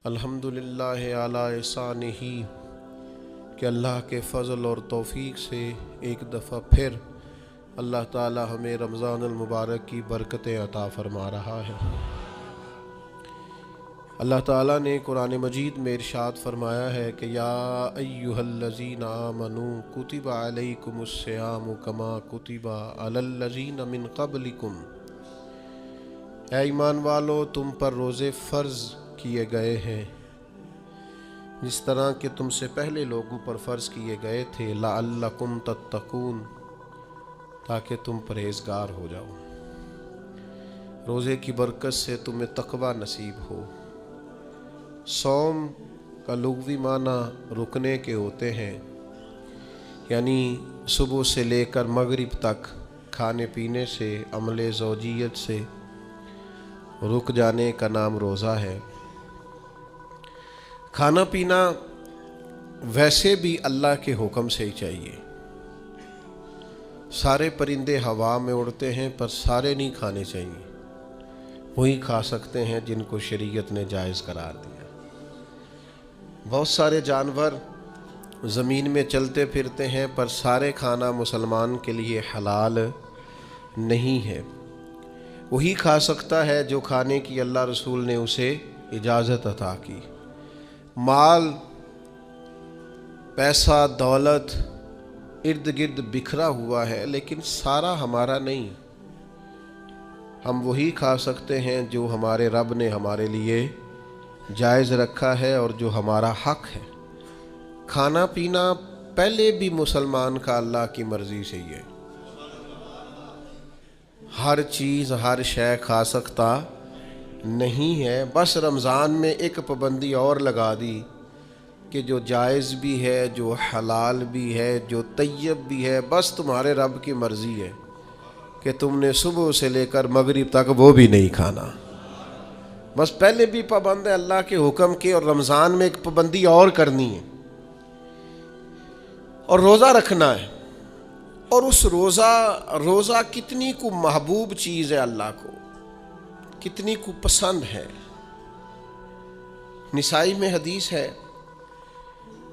الحمدللہ علی احسانہ کہ اللہ کے فضل اور توفیق سے ایک دفعہ پھر اللہ تعالی ہمیں رمضان المبارک کی برکتیں عطا فرما رہا ہے۔ اللہ تعالیٰ نے قرآن مجید میں ارشاد فرمایا ہے کہ یا ایہا الذین آمنوا کتب علیکم الصیام کما کتب علی الذین من قبلکم، اے ایمان والو تم پر روزے فرض کیے گئے ہیں جس طرح کہ تم سے پہلے لوگوں پر فرض کیے گئے تھے، لعلکم تتقون، تاکہ تم پرہیزگار ہو جاؤ۔ روزے کی برکت سے تمہیں تقوی نصیب ہو۔ صوم کا لغوی معنی رکنے کے ہوتے ہیں، یعنی صبح سے لے کر مغرب تک کھانے پینے سے، عمل زوجیت سے رک جانے کا نام روزہ ہے۔ کھانا پینا ویسے بھی اللہ کے حکم سے ہی چاہیے۔ سارے پرندے ہوا میں اڑتے ہیں پر سارے نہیں کھانے چاہیے، وہی کھا سکتے ہیں جن کو شریعت نے جائز قرار دیا۔ بہت سارے جانور زمین میں چلتے پھرتے ہیں پر سارے کھانا مسلمان کے لیے حلال نہیں ہے، وہی کھا سکتا ہے جو کھانے کی اللہ رسول نے اسے اجازت عطا کی۔ مال، پیسہ، دولت ارد گرد بکھرا ہوا ہے لیکن سارا ہمارا نہیں۔ ہم وہی کھا سکتے ہیں جو ہمارے رب نے ہمارے لیے جائز رکھا ہے اور جو ہمارا حق ہے۔ کھانا پینا پہلے بھی مسلمان کا اللہ کی مرضی سے ہی ہے۔ ہر چیز ہر شے کھا سکتا نہیں ہے، بس رمضان میں ایک پابندی اور لگا دی کہ جو جائز بھی ہے، جو حلال بھی ہے، جو طیب بھی ہے، بس تمہارے رب کی مرضی ہے کہ تم نے صبح سے لے کر مغرب تک وہ بھی نہیں کھانا۔ بس پہلے بھی پابند ہے اللہ کے حکم کی، اور رمضان میں ایک پابندی اور کرنی ہے اور روزہ رکھنا ہے۔ اور اس روزہ کتنی کو محبوب چیز ہے، اللہ کو کتنی کو پسند ہے۔ نسائی میں حدیث ہے،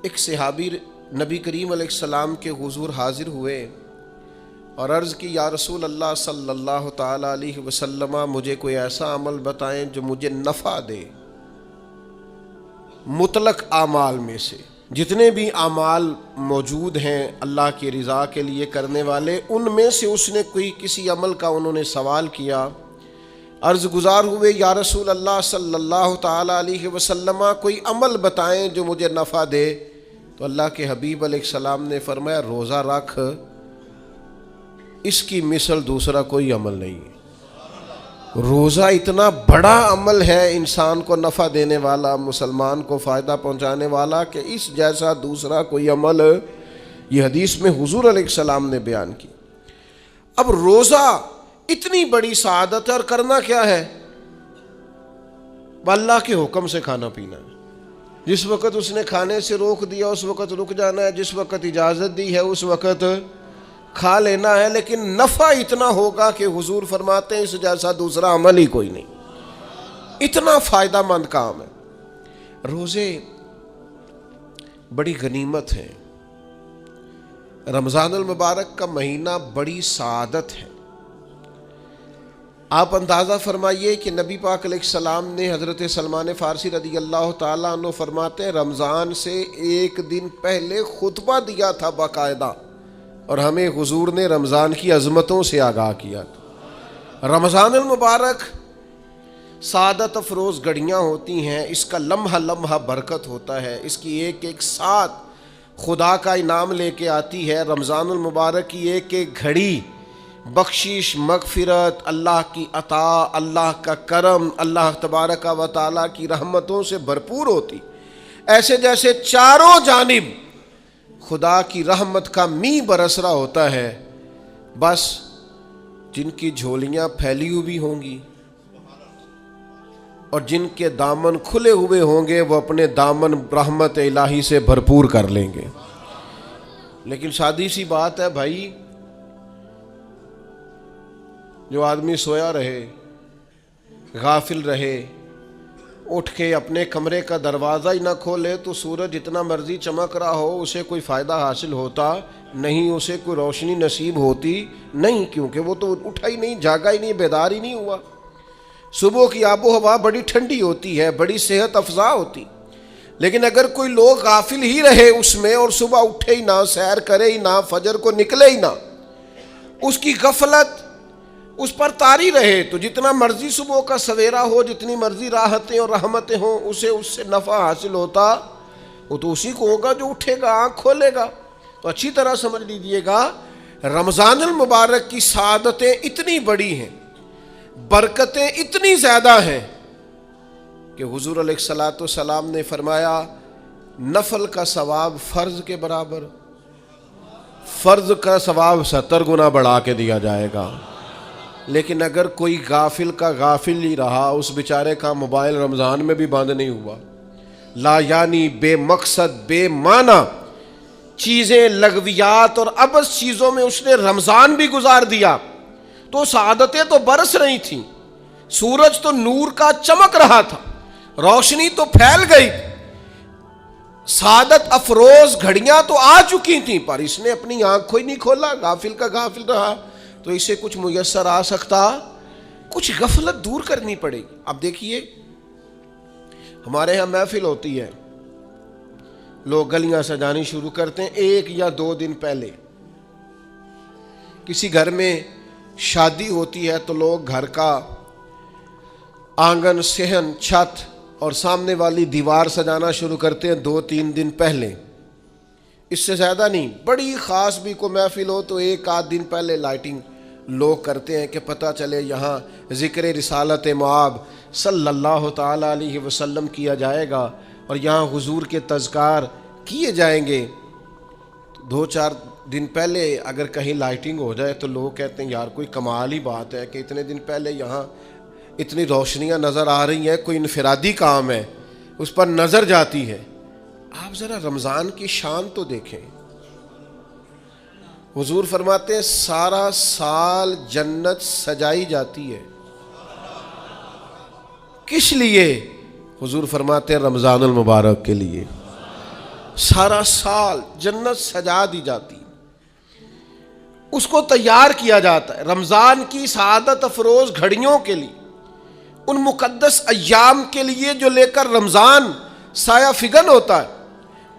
ایک صحابی نبی کریم علیہ السلام کے حضور حاضر ہوئے اور عرض کی یا رسول اللہ صلی اللہ تعالی علیہ وسلم، مجھے کوئی ایسا عمل بتائیں جو مجھے نفع دے۔ مطلق اعمال میں سے جتنے بھی اعمال موجود ہیں اللہ کی رضا کے لیے کرنے والے، ان میں سے اس نے کسی عمل کا انہوں نے سوال کیا۔ عرض گزار ہوئے یا رسول اللہ صلی اللہ تعالی علیہ وسلم، کوئی عمل بتائیں جو مجھے نفع دے۔ تو اللہ کے حبیب علیہ السلام نے فرمایا روزہ رکھ، اس کی مثل دوسرا کوئی عمل نہیں ہے۔ روزہ اتنا بڑا عمل ہے انسان کو نفع دینے والا، مسلمان کو فائدہ پہنچانے والا، کہ اس جیسا دوسرا کوئی عمل یہ حدیث میں حضور علیہ السلام نے بیان کی۔ اب روزہ اتنی بڑی سعادت ہے اور کرنا کیا ہے؟ اللہ کے حکم سے کھانا پینا ہے۔ جس وقت اس نے کھانے سے روک دیا اس وقت رک جانا ہے، جس وقت اجازت دی ہے اس وقت کھا لینا ہے، لیکن نفع اتنا ہوگا کہ حضور فرماتے ہیں اس جیسا دوسرا عمل ہی کوئی نہیں، اتنا فائدہ مند کام ہے۔ روزے بڑی غنیمت ہے۔ رمضان المبارک کا مہینہ بڑی سعادت ہے۔ آپ اندازہ فرمائیے کہ نبی پاک علیہ السلام نے حضرت سلمان فارسی رضی اللہ تعالیٰ عنہ فرماتے ہیں رمضان سے ایک دن پہلے خطبہ دیا تھا باقاعدہ، اور ہمیں حضور نے رمضان کی عظمتوں سے آگاہ کیا تھا۔ رمضان المبارک سعادت افروز گھڑیاں ہوتی ہیں، اس کا لمحہ لمحہ برکت ہوتا ہے، اس کی ایک ایک ساتھ خدا کا انعام لے کے آتی ہے۔ رمضان المبارک کی ایک ایک گھڑی بخشش، مغفرت، اللہ کی عطا، اللہ کا کرم، اللہ تبارک و تعالیٰ کی رحمتوں سے بھرپور ہوتی، ایسے جیسے چاروں جانب خدا کی رحمت کا می برس رہا ہوتا ہے۔ بس جن کی جھولیاں پھیلی ہوئی ہوں گی اور جن کے دامن کھلے ہوئے ہوں گے وہ اپنے دامن رحمت الہی سے بھرپور کر لیں گے۔ لیکن سادی سی بات ہے بھائی، جو آدمی سویا رہے، غافل رہے، اٹھ کے اپنے کمرے کا دروازہ ہی نہ کھولے تو سورج جتنا مرضی چمک رہا ہو اسے کوئی فائدہ حاصل ہوتا نہیں، اسے کوئی روشنی نصیب ہوتی نہیں، کیونکہ وہ تو اٹھا ہی نہیں، جاگا ہی نہیں، بیدار ہی نہیں ہوا۔ صبح کی آب و ہوا بڑی ٹھنڈی ہوتی ہے، بڑی صحت افزا ہوتی، لیکن اگر کوئی لوگ غافل ہی رہے اس میں اور صبح اٹھے ہی نہ، سیر کرے ہی نہ، فجر کو نکلے ہی نہ، اس کی غفلت اس پر طاری رہے، تو جتنا مرضی صبح کا سویرا ہو، جتنی مرضی راحتیں اور رحمتیں ہوں، اسے اس سے نفع حاصل ہوتا وہ تو اسی کو ہوگا جو اٹھے گا، آنکھ کھولے گا۔ تو اچھی طرح سمجھ لیجئے گا، رمضان المبارک کی سعادتیں اتنی بڑی ہیں، برکتیں اتنی زیادہ ہیں کہ حضور علیہ الصلوۃ والسلام نے فرمایا نفل کا ثواب فرض کے برابر، فرض کا ثواب 70 گنا بڑھا کے دیا جائے گا۔ لیکن اگر کوئی غافل کا غافل ہی رہا، اس بیچارے کا موبائل رمضان میں بھی بند نہیں ہوا، لا یعنی بے مقصد بے معنی چیزیں، لغویات اور عبث چیزوں میں اس نے رمضان بھی گزار دیا، تو سعادتیں تو برس رہی تھیں، سورج تو نور کا چمک رہا تھا، روشنی تو پھیل گئی، سعادت افروز گھڑیاں تو آ چکی تھیں، پر اس نے اپنی آنکھ کو ہی نہیں کھولا، غافل کا غافل رہا۔ تو اسے کچھ میسر آ سکتا، کچھ غفلت دور کرنی پڑے گی۔ اب دیکھیے ہمارے ہاں محفل ہوتی ہے، لوگ گلیاں سجانی شروع کرتے ہیں 1 یا 2 دن پہلے۔ کسی گھر میں شادی ہوتی ہے تو لوگ گھر کا آنگن، صحن، چھت اور سامنے والی دیوار سجانا شروع کرتے ہیں 2-3 دن پہلے، اس سے زیادہ نہیں۔ بڑی خاص بھی کو محفل ہو تو 1-8 دن پہلے لائٹنگ لوگ کرتے ہیں کہ پتہ چلے یہاں ذکر رسالت مآب صلی اللہ تعالی علیہ وسلم کیا جائے گا اور یہاں حضور کے تذکار کیے جائیں گے۔ 2-4 دن پہلے اگر کہیں لائٹنگ ہو جائے تو لوگ کہتے ہیں یار کوئی کمال ہی بات ہے کہ اتنے دن پہلے یہاں اتنی روشنیاں نظر آ رہی ہیں، کوئی انفرادی کام ہے، اس پر نظر جاتی ہے۔ آپ ذرا رمضان کی شان تو دیکھیں، حضور فرماتے ہیں سارا سال جنت سجائی جاتی ہے، کس لیے؟ حضور فرماتے ہیں رمضان المبارک کے لیے، سارا سال جنت سجا دی جاتی، اس کو تیار کیا جاتا ہے رمضان کی سعادت افروز گھڑیوں کے لیے، ان مقدس ایام کے لیے جو لے کر رمضان سایہ فگن ہوتا ہے،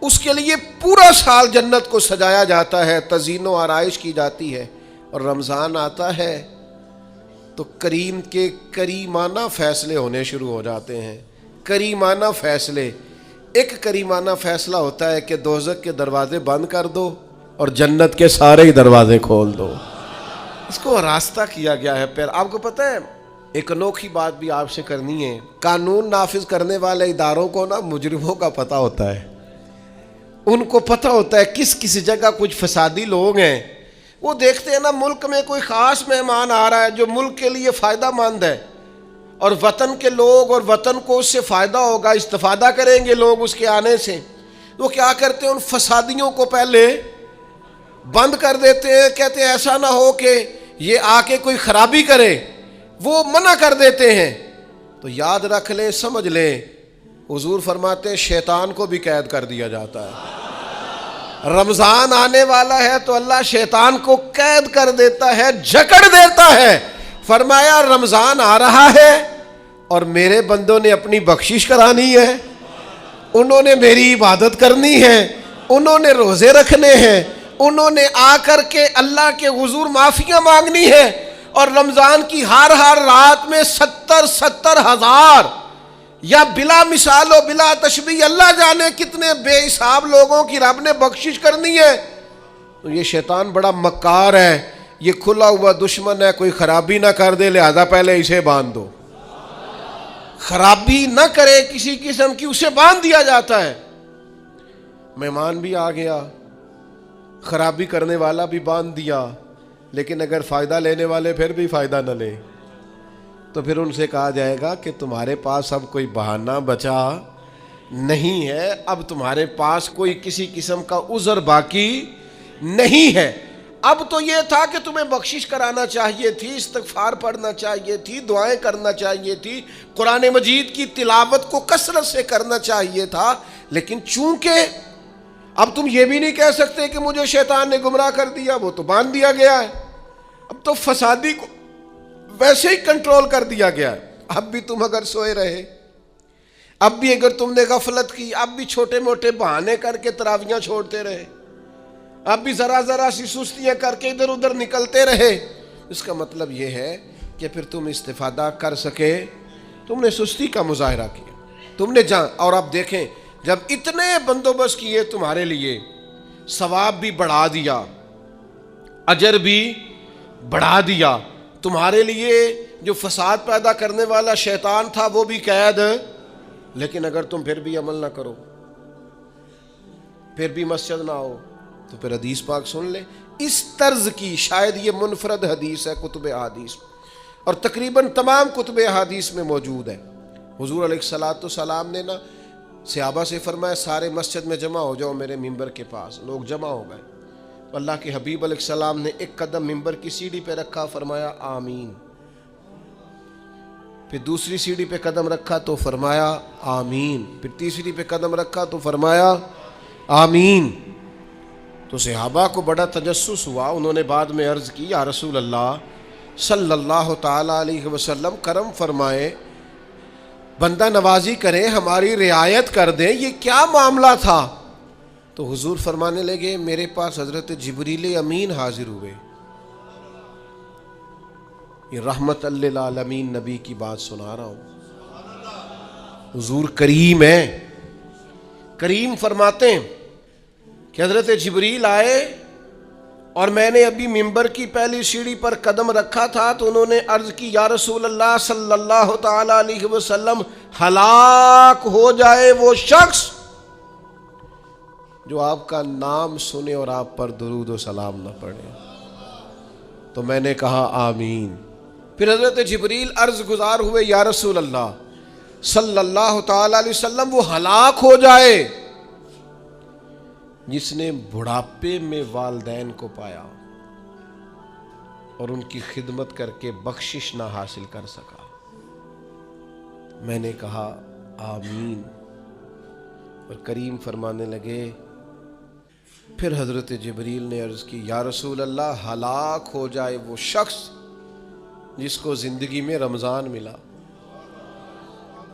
اس کے لیے پورا سال جنت کو سجایا جاتا ہے، تزئین و آرائش کی جاتی ہے۔ اور رمضان آتا ہے تو کریم کے کریمانہ فیصلے ہونے شروع ہو جاتے ہیں، کریمانہ فیصلے۔ ایک کریمانہ فیصلہ ہوتا ہے کہ دوزخ کے دروازے بند کر دو اور جنت کے سارے ہی دروازے کھول دو، اس کو راستہ کیا گیا ہے۔ پھر آپ کو پتہ ہے ایک انوکھی بات بھی آپ سے کرنی ہے، قانون نافذ کرنے والے اداروں کو نا مجرموں کا پتہ ہوتا ہے، ان کو پتہ ہوتا ہے کس کسی جگہ کچھ فسادی لوگ ہیں، وہ دیکھتے ہیں نا ملک میں کوئی خاص مہمان آ رہا ہے جو ملک کے لیے فائدہ مند ہے اور وطن کے لوگ اور وطن کو اس سے فائدہ ہوگا، استفادہ کریں گے لوگ اس کے آنے سے، وہ کیا کرتے ہیں ان فسادیوں کو پہلے بند کر دیتے ہیں، کہتے ہیں ایسا نہ ہو کہ یہ آ کے کوئی خرابی کرے، وہ منع کر دیتے ہیں۔ تو یاد رکھ لیں، سمجھ لیں، حضور فرماتے ہیں شیطان کو بھی قید کر دیا جاتا ہے۔ رمضان آنے والا ہے تو اللہ شیطان کو قید کر دیتا ہے، جکڑ دیتا ہے۔ فرمایا رمضان آ رہا ہے اور میرے بندوں نے اپنی بخشش کرانی ہے، انہوں نے میری عبادت کرنی ہے، انہوں نے روزے رکھنے ہیں، انہوں نے آ کر کے اللہ کے حضور معافیاں مانگنی ہے، اور رمضان کی ہر رات میں 70 ہزار یا بلا مثال و بلا تشبیہ اللہ جانے کتنے بے حساب لوگوں کی رب نے بخشش کرنی ہے۔ تو یہ شیطان بڑا مکار ہے، یہ کھلا ہوا دشمن ہے، کوئی خرابی نہ کر دے لہذا پہلے اسے باندھ دو، خرابی نہ کرے کسی قسم کی اسے باندھ دیا جاتا ہے۔ مہمان بھی آ گیا، خرابی کرنے والا بھی باندھ دیا، لیکن اگر فائدہ لینے والے پھر بھی فائدہ نہ لے تو پھر ان سے کہا جائے گا کہ تمہارے پاس اب کوئی بہانہ بچا نہیں ہے، اب تمہارے پاس کوئی کسی قسم کا عذر باقی نہیں ہے، اب تو یہ تھا کہ تمہیں بخشش کرانا چاہیے تھی، استغفار پڑھنا چاہیے تھی، دعائیں کرنا چاہیے تھی، قرآن مجید کی تلاوت کو کثرت سے کرنا چاہیے تھا، لیکن چونکہ اب تم یہ بھی نہیں کہہ سکتے کہ مجھے شیطان نے گمراہ کر دیا، وہ تو باندھ دیا گیا ہے، اب تو فسادی کو ویسے ہی کنٹرول کر دیا گیا ہے۔ اب بھی تم اگر سوئے رہے، اب بھی اگر تم نے غفلت کی، اب بھی چھوٹے موٹے بہانے کر کے تراویحاں چھوڑتے رہے، اب بھی ذرا ذرا سی سستیاں کر کے ادھر ادھر نکلتے رہے، اس کا مطلب یہ ہے کہ پھر تم استفادہ کر سکے، تم نے سستی کا مظاہرہ کیا، تم نے اور اب دیکھیں جب اتنے بندوبست کیے تمہارے لیے، ثواب بھی بڑھا دیا، اجر بھی بڑھا دیا، تمہارے لیے جو فساد پیدا کرنے والا شیطان تھا وہ بھی قید، لیکن اگر تم پھر بھی عمل نہ کرو، پھر بھی مسجد نہ آؤ، تو پھر حدیث پاک سن لے اس طرز کی، شاید یہ منفرد حدیث ہے کتب احادیث اور تقریباً تمام کتب احادیث میں موجود ہے۔ حضور علیہ الصلوۃ والسلام نے نا صحابہ سے فرمایا سارے مسجد میں جمع ہو جاؤ میرے ممبر کے پاس، لوگ جمع ہو گئے، اللہ کے حبیب علیہ السلام نے ایک قدم ممبر کی سیڑھی پہ رکھا، فرمایا آمین، پھر دوسری سیڑھی پہ قدم رکھا تو فرمایا آمین، پھر تیسری پہ قدم رکھا تو فرمایا آمین۔ تو صحابہ کو بڑا تجسس ہوا، انہوں نے بعد میں عرض کی یا رسول اللہ صلی اللہ تعالی علیہ وسلم کرم فرمائے، بندہ نوازی کریں، ہماری رعایت کر دیں، یہ کیا معاملہ تھا؟ تو حضور فرمانے لگے میرے پاس حضرت جبریل امین حاضر ہوئے، یہ رحمت للعالمین نبی کی بات سنا رہا ہوں، حضور کریم ہے، کریم فرماتے ہیں کہ حضرت جبریل آئے اور میں نے ابھی ممبر کی پہلی سیڑھی پر قدم رکھا تھا تو انہوں نے عرض کی یا رسول اللہ صلی اللہ تعالی علیہ وسلم ہلاک ہو جائے وہ شخص جو آپ کا نام سنے اور آپ پر درود و سلام نہ پڑھے، تو میں نے کہا آمین۔ پھر حضرت جبریل عرض گزار ہوئے یا رسول اللہ صلی اللہ تعالی علیہ وسلم وہ ہلاک ہو جائے جس نے بڑھاپے میں والدین کو پایا اور ان کی خدمت کر کے بخشش نہ حاصل کر سکا۔ میں نے کہا آمین، اور کریم فرمانے لگے پھر حضرت جبریل نے عرض کی یا رسول اللہ ہلاک ہو جائے وہ شخص جس کو زندگی میں رمضان ملا،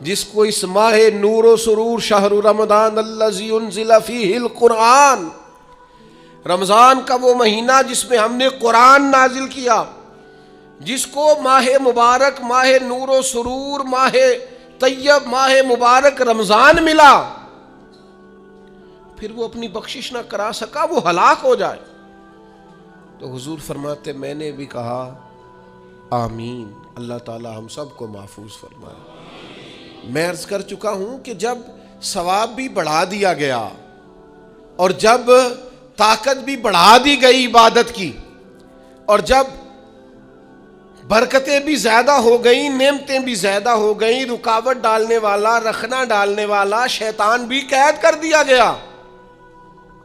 جس کو اس ماہ نور و سرور شہر رمضان الذی انزل فیہ القرآن، رمضان کا وہ مہینہ جس میں ہم نے قرآن نازل کیا، جس کو ماہ مبارک، ماہ نور و سرور، ماہ طیب، ماہ مبارک رمضان ملا، پھر وہ اپنی بخشش نہ کرا سکا، وہ ہلاک ہو جائے۔ تو حضور فرماتے میں نے بھی کہا آمین، اللہ تعالی ہم سب کو محفوظ فرمائے۔ میں عرض کر چکا ہوں کہ جب ثواب بھی بڑھا دیا گیا اور جب طاقت بھی بڑھا دی گئی عبادت کی اور جب برکتیں بھی زیادہ ہو گئیں، نعمتیں بھی زیادہ ہو گئیں، رکاوٹ ڈالنے والا، رخنہ ڈالنے والا شیطان بھی قید کر دیا گیا،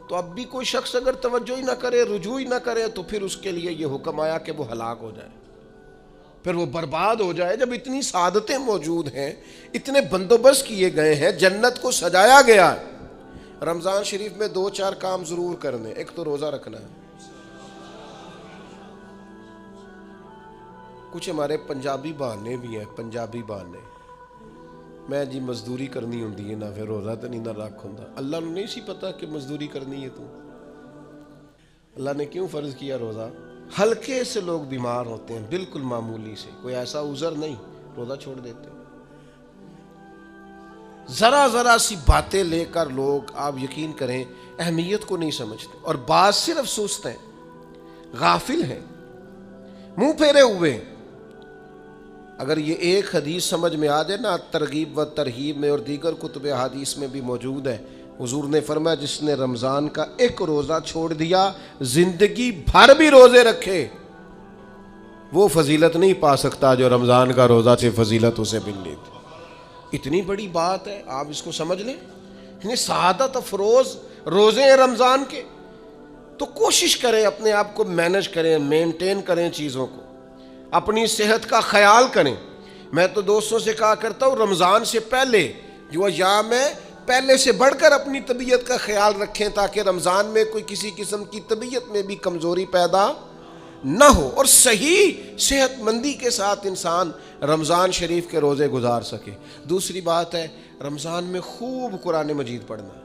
تو اب بھی کوئی شخص اگر توجہ ہی نہ کرے، رجوع ہی نہ کرے، تو پھر اس کے لیے یہ حکم آیا کہ وہ ہلاک ہو جائے، پھر وہ برباد ہو جائے۔ جب اتنی سعادتیں موجود ہیں، اتنے بندوبست کیے گئے ہیں، جنت کو سجایا گیا ہے، رمضان شریف میں 2-4 کام ضرور کرنے، ایک تو روزہ رکھنا ہے۔ کچھ ہمارے پنجابی بہانے بھی ہیں، پنجابی بہانے، میں جی مزدوری کرنی ہوندی ہے نا، پھر روزہ تو نہیں نہ رکھ ہوندا۔ اللہ نے نہیں سی پتا کہ مزدوری کرنی ہے، تو اللہ نے کیوں فرض کیا روزہ؟ ہلکے سے لوگ بیمار ہوتے ہیں، بالکل معمولی سے، کوئی ایسا عذر نہیں، روزہ چھوڑ دیتے ہیں۔ ذرا ذرا سی باتیں لے کر لوگ، آپ یقین کریں، اہمیت کو نہیں سمجھتے، اور بعض صرف سست ہیں، غافل ہیں، منہ پھیرے ہوئے۔ اگر یہ ایک حدیث سمجھ میں آ جائے نا، ترغیب و ترہیب میں اور دیگر کتب حدیث میں بھی موجود ہے، حضور نے فرمایا جس نے رمضان کا ایک روزہ چھوڑ دیا، زندگی بھر بھی روزے رکھے، وہ فضیلت نہیں پا سکتا جو رمضان کا روزہ سے فضیلت اسے ملنی تھی۔ اتنی بڑی بات ہے، آپ اس کو سمجھ لیں، اتنے سعادت افروز روزے ہیں رمضان کے، تو کوشش کریں اپنے آپ کو مینج کریں، مینٹین کریں چیزوں کو، اپنی صحت کا خیال کریں۔ میں تو دوستوں سے کہا کرتا ہوں رمضان سے پہلے جو ایام ہے پہلے سے بڑھ کر اپنی طبیعت کا خیال رکھیں، تاکہ رمضان میں کوئی کسی قسم کی طبیعت میں بھی کمزوری پیدا نہ ہو اور صحیح صحت مندی کے ساتھ انسان رمضان شریف کے روزے گزار سکے۔ دوسری بات ہے رمضان میں خوب قرآن مجید پڑھنا۔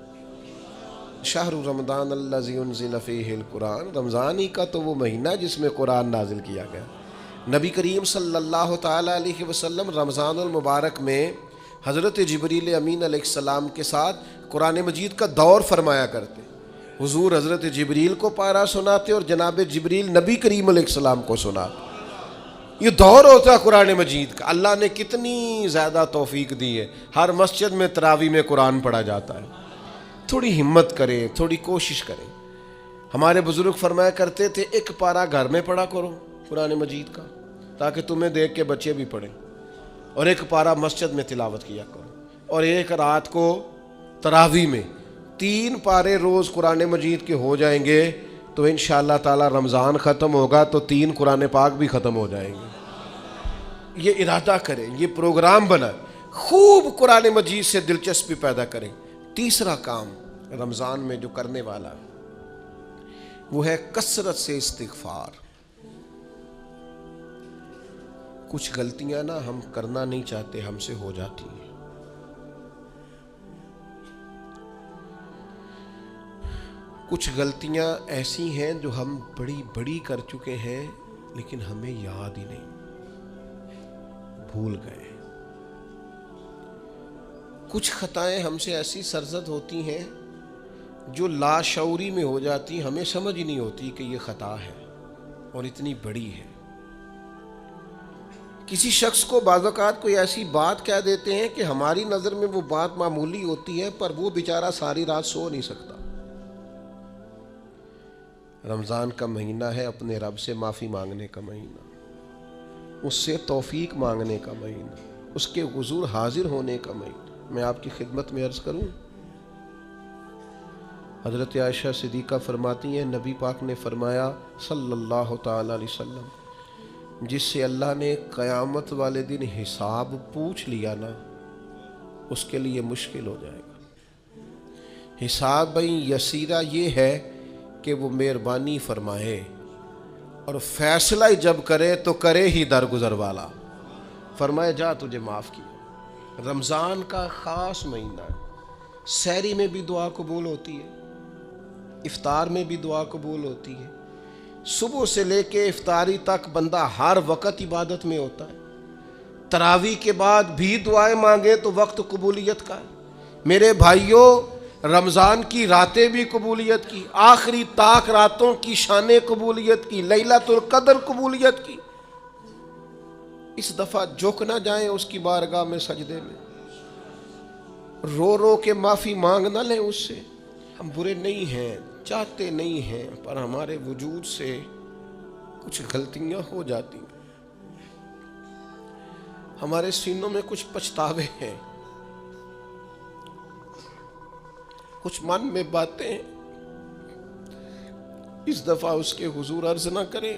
شہر رمضان الذی انزل فیہ القرآن، رمضان ہی کا تو وہ مہینہ جس میں قرآن نازل کیا گیا۔ نبی کریم صلی اللہ تعالیٰ علیہ وسلم رمضان المبارک میں حضرت جبریل امین علیہ السلام کے ساتھ قرآن مجید کا دور فرمایا کرتے۔ حضور حضرت جبریل کو پارہ سناتے اور جناب جبریل نبی کریم علیہ السلام کو سناتے۔ یہ دور ہوتا ہے قرآن مجید کا۔ اللہ نے کتنی زیادہ توفیق دی ہے، ہر مسجد میں تراویح میں قرآن پڑھا جاتا ہے۔ تھوڑی ہمت کریں، تھوڑی کوشش کریں۔ ہمارے بزرگ فرمایا کرتے تھے ایک پارہ گھر میں پڑھا کرو قرآن مجید کا، تاکہ تمہیں دیکھ کے بچے بھی پڑھیں، اور ایک پارہ مسجد میں تلاوت کیا کرو، اور ایک رات کو تراویح میں 3 پارے روز قرآن مجید کے ہو جائیں گے تو انشاءاللہ تعالی رمضان ختم ہوگا تو 3 قرآن پاک بھی ختم ہو جائیں گے۔ یہ ارادہ کریں، یہ پروگرام بنائیں، خوب قرآن مجید سے دلچسپی پیدا کریں۔ تیسرا کام رمضان میں جو کرنے والا وہ ہے کثرت سے استغفار۔ کچھ غلطیاں نا ہم کرنا نہیں چاہتے، ہم سے ہو جاتی ہیں۔ کچھ غلطیاں ایسی ہیں جو ہم بڑی بڑی کر چکے ہیں لیکن ہمیں یاد ہی نہیں، بھول گئے۔ کچھ خطائیں ہم سے ایسی سرزد ہوتی ہیں جو لاشعوری میں ہو جاتی، ہمیں سمجھ ہی نہیں ہوتی کہ یہ خطا ہے اور اتنی بڑی ہے۔ کسی شخص کو بعض اوقات کوئی ایسی بات کہہ دیتے ہیں کہ ہماری نظر میں وہ بات معمولی ہوتی ہے، پر وہ بیچارہ ساری رات سو نہیں سکتا۔ رمضان کا مہینہ ہے اپنے رب سے معافی مانگنے کا مہینہ، اس سے توفیق مانگنے کا مہینہ، اس کے حضور حاضر ہونے کا مہینہ۔ میں آپ کی خدمت میں عرض کروں، حضرت عائشہ صدیقہ فرماتی ہیں نبی پاک نے فرمایا صلی اللہ تعالی علیہ وسلم، جس سے اللہ نے قیامت والے دن حساب پوچھ لیا نا اس کے لیے مشکل ہو جائے گا۔ حساب بھئی یسیرہ یہ ہے کہ وہ مہربانی فرمائے اور فیصلہ جب کرے تو کرے ہی درگزر والا، فرمائے جا تجھے معاف کیا۔ رمضان کا خاص مہینہ ہے، سحری میں بھی دعا قبول ہوتی ہے، افطار میں بھی دعا قبول ہوتی ہے، صبح سے لے کے افطاری تک بندہ ہر وقت عبادت میں ہوتا ہے۔ تراویح کے بعد بھی دعائیں مانگے تو وقت قبولیت کا ہے۔ میرے بھائیوں، رمضان کی راتیں بھی قبولیت کی، آخری طاق راتوں کی شان قبولیت کی، لیلۃ القدر قبولیت کی۔ اس دفعہ جھک نہ جائیں اس کی بارگاہ میں سجدے میں، رو رو کے معافی مانگ نہ لیں اس سے۔ ہم برے نہیں ہیں، چاہتے نہیں ہیں، پر ہمارے وجود سے کچھ غلطیاں ہو جاتی ہیں، ہمارے سینوں میں کچھ پچھتاوے ہیں، کچھ من میں باتیں ہیں۔ اس دفعہ اس کے حضور عرض نہ کریں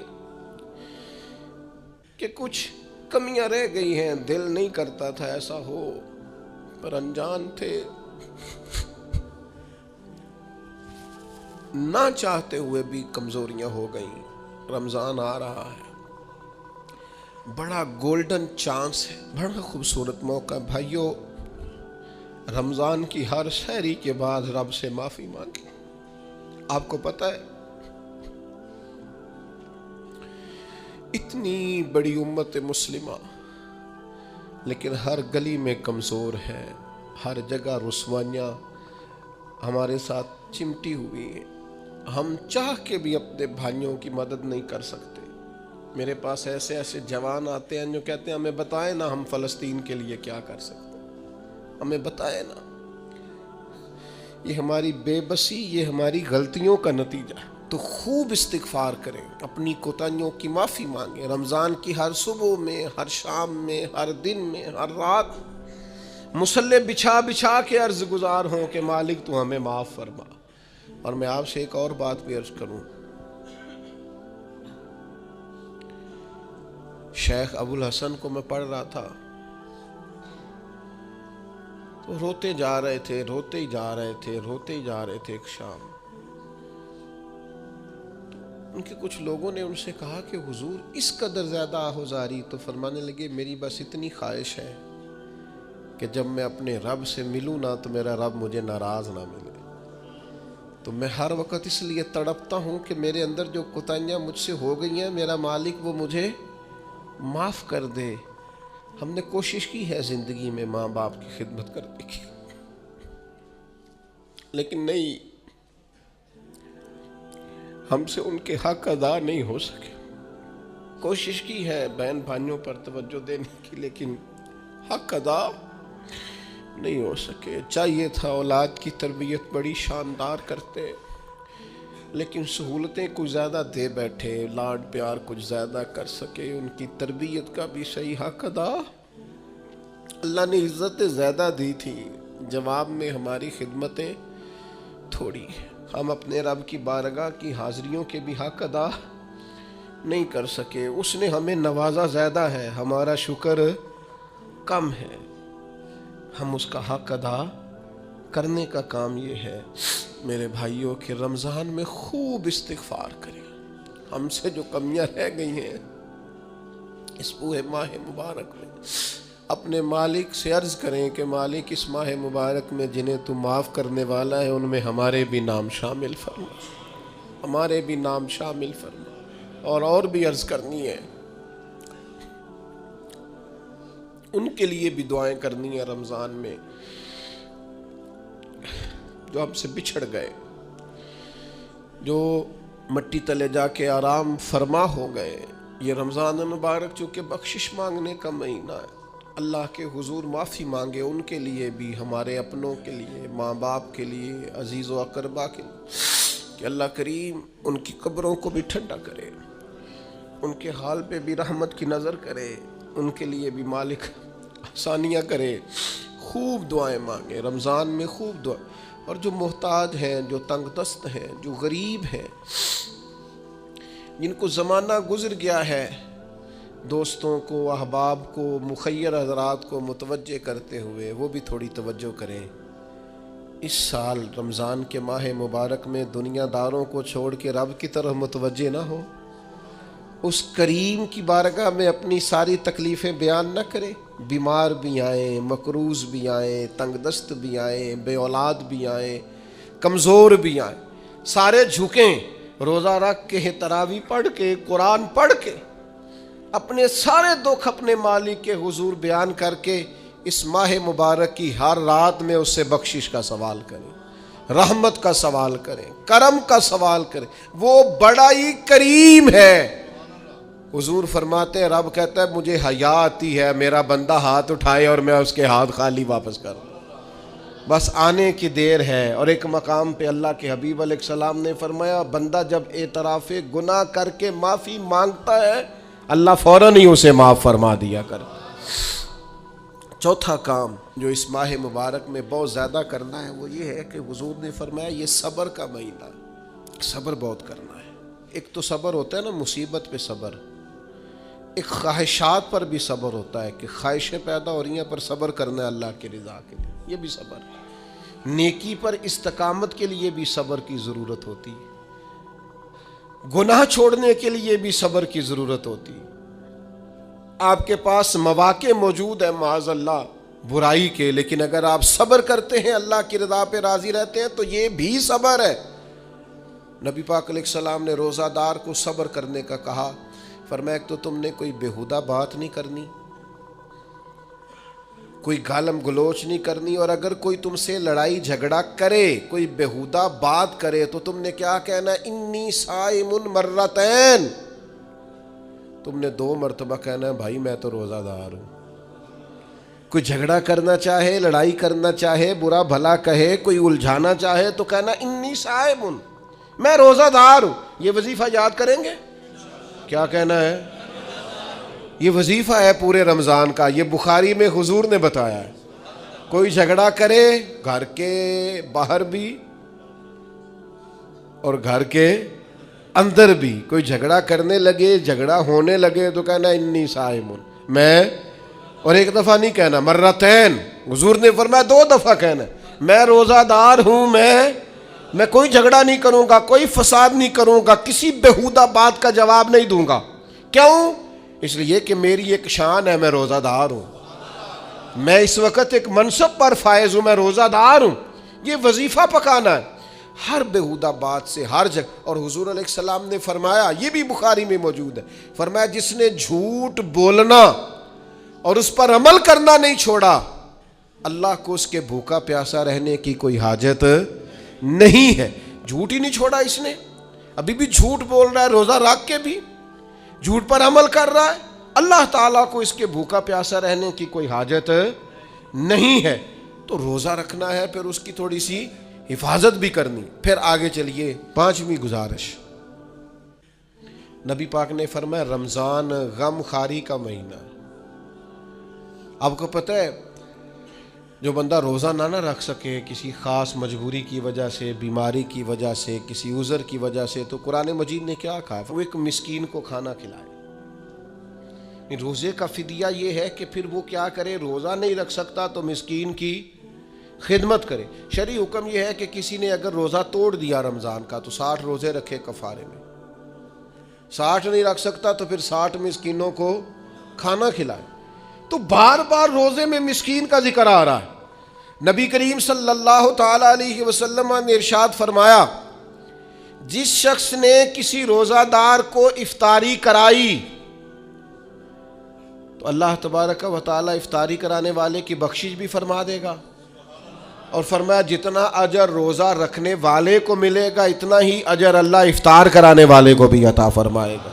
کہ کچھ کمیاں رہ گئی ہیں، دل نہیں کرتا تھا ایسا ہو، پر انجان تھے، نہ چاہتے ہوئے بھی کمزوریاں ہو گئیں۔ رمضان آ رہا ہے، بڑا گولڈن چانس ہے، بڑا خوبصورت موقع ہے۔ بھائیو، رمضان کی ہر سحری کے بعد رب سے معافی مانگیں۔ آپ کو پتہ ہے اتنی بڑی امت مسلمہ لیکن ہر گلی میں کمزور ہے، ہر جگہ رسوائیاں ہمارے ساتھ چمٹی ہوئی ہیں۔ ہم چاہ کے بھی اپنے بھائیوں کی مدد نہیں کر سکتے۔ میرے پاس ایسے ایسے جوان آتے ہیں جو کہتے ہیں ہمیں بتائیں نا ہم فلسطین کے لیے کیا کر سکتے ہیں، ہمیں بتائیں نا۔ یہ ہماری بے بسی، یہ ہماری غلطیوں کا نتیجہ ہے۔ تو خوب استغفار کریں، اپنی کوتاہیوں کی معافی مانگیں۔ رمضان کی ہر صبح میں، ہر شام میں، ہر دن میں، ہر رات مصلی بچھا بچھا کے عرض گزار ہوں کہ مالک تو ہمیں معاف فرما، اور میں آپ سے ایک اور بات بھی عرض کروں، شیخ ابو الحسن کو میں پڑھ رہا تھا تو روتے جا رہے تھے، روتے ہی جا رہے تھے، روتے ہی جا رہے تھے۔ ایک شام ان کے کچھ لوگوں نے ان سے کہا کہ حضور اس قدر زیادہ آہوزاری؟ تو فرمانے لگے میری بس اتنی خواہش ہے کہ جب میں اپنے رب سے ملوں نا تو میرا رب مجھے ناراض نہ ملے۔ تو میں ہر وقت اس لیے تڑپتا ہوں کہ میرے اندر جو کوتاہیاں مجھ سے ہو گئی ہیں میرا مالک وہ مجھے معاف کر دے۔ ہم نے کوشش کی ہے زندگی میں ماں باپ کی خدمت کرنے کی، لیکن نہیں، ہم سے ان کے حق ادا نہیں ہو سکے۔ کوشش کی ہے بہن بھائیوں پر توجہ دینے کی، لیکن حق ادا نہیں ہو سکے۔ چاہیے تھا اولاد کی تربیت بڑی شاندار کرتے، لیکن سہولتیں کچھ زیادہ دے بیٹھے، لاڈ پیار کچھ زیادہ کر سکے، ان کی تربیت کا بھی صحیح حق ادا۔ اللہ نے عزتیں زیادہ دی تھی، جواب میں ہماری خدمتیں تھوڑی۔ ہم اپنے رب کی بارگاہ کی حاضریوں کے بھی حق ادا نہیں کر سکے۔ اس نے ہمیں نوازا زیادہ ہے، ہمارا شکر کم ہے۔ ہم اس کا حق ادا کرنے کا کام یہ ہے میرے بھائیوں کہ رمضان میں خوب استغفار کریں۔ ہم سے جو کمیاں رہ گئی ہیں اس پورے ماہ مبارک میں، اپنے مالک سے عرض کریں کہ مالک اس ماہ مبارک میں جنہیں تو معاف کرنے والا ہے ان میں ہمارے بھی نام شامل فرما، ہمارے بھی نام شامل فرما۔ اور بھی عرض کرنی ہے، ان کے لیے بھی دعائیں کرنی ہے رمضان میں جو ہم سے بچھڑ گئے، جو مٹی تلے جا کے آرام فرما ہو گئے۔ یہ رمضان مبارک چونکہ بخشش مانگنے کا مہینہ ہے، اللہ کے حضور معافی مانگے ان کے لیے بھی، ہمارے اپنوں کے لیے، ماں باپ کے لیے، عزیز و اقربا کے لیے، کہ اللہ کریم ان کی قبروں کو بھی ٹھنڈا کرے، ان کے حال پہ بھی رحمت کی نظر کرے، ان کے لیے بھی مالک آسانیاں کرے۔ خوب دعائیں مانگے رمضان میں، خوب دعا۔ اور جو محتاج ہیں، جو تنگ دست ہیں، جو غریب ہیں، جن کو زمانہ گزر گیا ہے، دوستوں کو، احباب کو، مخیر حضرات کو متوجہ کرتے ہوئے وہ بھی تھوڑی توجہ کریں۔ اس سال رمضان کے ماہ مبارک میں دنیا داروں کو چھوڑ کے رب کی طرف متوجہ نہ ہو، اس کریم کی بارگاہ میں اپنی ساری تکلیفیں بیان نہ کرے۔ بیمار بھی آئیں، مقروض بھی آئیں، تنگ دست بھی آئیں، بے اولاد بھی آئیں، کمزور بھی آئیں، سارے جھکیں، روزہ رکھ کے، تراویح پڑھ کے، قرآن پڑھ کے، اپنے سارے دکھ اپنے مالک کے حضور بیان کر کے اس ماہ مبارک کی ہر رات میں اس سے بخشش کا سوال کریں، رحمت کا سوال کریں، کرم کا سوال کریں۔ وہ بڑا ہی کریم ہے۔ حضور فرماتے ہیں، رب کہتا ہے مجھے حیا آتی ہے میرا بندہ ہاتھ اٹھائے اور میں اس کے ہاتھ خالی واپس کروں، بس آنے کی دیر ہے۔ اور ایک مقام پہ اللہ کے حبیب علیہ السلام نے فرمایا بندہ جب اعتراف گناہ کر کے معافی مانگتا ہے اللہ فوراً ہی اسے معاف فرما دیا کرتا۔ چوتھا کام جو اس ماہ مبارک میں بہت زیادہ کرنا ہے وہ یہ ہے کہ حضور نے فرمایا یہ صبر کا مہینہ ہے، صبر بہت کرنا ہے۔ ایک تو صبر ہوتا ہے نا مصیبت پہ صبر، ایک خواہشات پر بھی صبر ہوتا ہے کہ خواہشیں پیدا ہو رہی ہیں پر صبر کرنا ہے اللہ کی رضا کے لیے، یہ بھی صبر ہے۔ نیکی پر استقامت کے لیے بھی صبر کی ضرورت ہوتی ہے، گناہ چھوڑنے کے لیے بھی صبر کی ضرورت ہوتی ہے۔ آپ کے پاس مواقع موجود ہیں معاذ اللہ برائی کے، لیکن اگر آپ صبر کرتے ہیں اللہ کی رضا پہ راضی رہتے ہیں تو یہ بھی صبر ہے۔ نبی پاک علیہ السلام نے روزہ دار کو صبر کرنے کا کہا، فرمایا ایک تو تم نے کوئی بےہودہ بات نہیں کرنی، کوئی گالم گلوچ نہیں کرنی، اور اگر کوئی تم سے لڑائی جھگڑا کرے، کوئی بےہودہ بات کرے تو تم نے کیا کہنا ہے، انی صائم مرتین، تم نے 2 مرتبہ کہنا ہے بھائی میں تو روزہ دار ہوں۔ کوئی جھگڑا کرنا چاہے، لڑائی کرنا چاہے، برا بھلا کہے، کوئی الجھانا چاہے تو کہنا انی صائم، میں روزہ دار ہوں۔ یہ وظیفہ یاد کریں گے؟ کیا کہنا ہے؟ یہ وظیفہ ہے پورے رمضان کا، یہ بخاری میں حضور نے بتایا ہے۔ کوئی جھگڑا کرے گھر کے باہر بھی، اور گھر کے اندر بھی کوئی جھگڑا کرنے لگے، جھگڑا ہونے لگے تو کہنا انی صائم، میں، اور ایک دفعہ نہیں کہنا، مرتین، حضور نے فرمایا 2 دفعہ کہنا، میں روزہ دار ہوں، میں کوئی جھگڑا نہیں کروں گا، کوئی فساد نہیں کروں گا، کسی بےہودہ بات کا جواب نہیں دوں گا۔ کیوں؟ اس لیے کہ میری ایک شان ہے، میں روزہ دار ہوں، میں اس وقت ایک منصب پر فائز ہوں، میں روزہ دار ہوں، یہ وظیفہ پکانا ہے ہر بےہودہ بات سے، ہر جگہ۔ اور حضور علیہ السلام نے فرمایا، یہ بھی بخاری میں موجود ہے، فرمایا جس نے جھوٹ بولنا اور اس پر عمل کرنا نہیں چھوڑا، اللہ کو اس کے بھوکا پیاسا رہنے کی کوئی حاجت نہیں ہے۔ جھوٹ ہی نہیں چھوڑا اس نے، ابھی بھی جھوٹ بول رہا ہے، روزہ رکھ کے بھی جھوٹ پر عمل کر رہا ہے، اللہ تعالیٰ کو اس کے بھوکا پیاسا رہنے کی کوئی حاجت نہیں ہے۔ تو روزہ رکھنا ہے، پھر اس کی تھوڑی سی حفاظت بھی کرنی۔ پھر آگے چلیے، 5ویں گزارش، نبی پاک نے فرمایا رمضان غم خاری کا مہینہ۔ آپ کو پتہ ہے جو بندہ روزہ نہ رکھ سکے کسی خاص مجبوری کی وجہ سے، بیماری کی وجہ سے، کسی عذر کی وجہ سے، تو قرآن مجید نے کیا کہا؟ وہ ایک مسکین کو کھانا کھلائے۔ روزے کا فدیہ یہ ہے کہ پھر وہ کیا کرے، روزہ نہیں رکھ سکتا تو مسکین کی خدمت کرے۔ شرعی حکم یہ ہے کہ کسی نے اگر روزہ توڑ دیا رمضان کا تو 60 روزے رکھے کفارے میں، 60 نہیں رکھ سکتا تو پھر 60 مسکینوں کو کھانا کھلائے۔ تو بار بار روزے میں مسکین کا ذکر آ رہا ہے۔ نبی کریم صلی اللہ تعالی علیہ وسلم نے ارشاد فرمایا، جس شخص نے کسی روزہ دار کو افطاری کرائی تو اللہ تبارک و تعالی افطاری کرانے والے کی بخشش بھی فرما دے گا، اور فرمایا جتنا اجر روزہ رکھنے والے کو ملے گا اتنا ہی اجر اللہ افطار کرانے والے کو بھی عطا فرمائے گا۔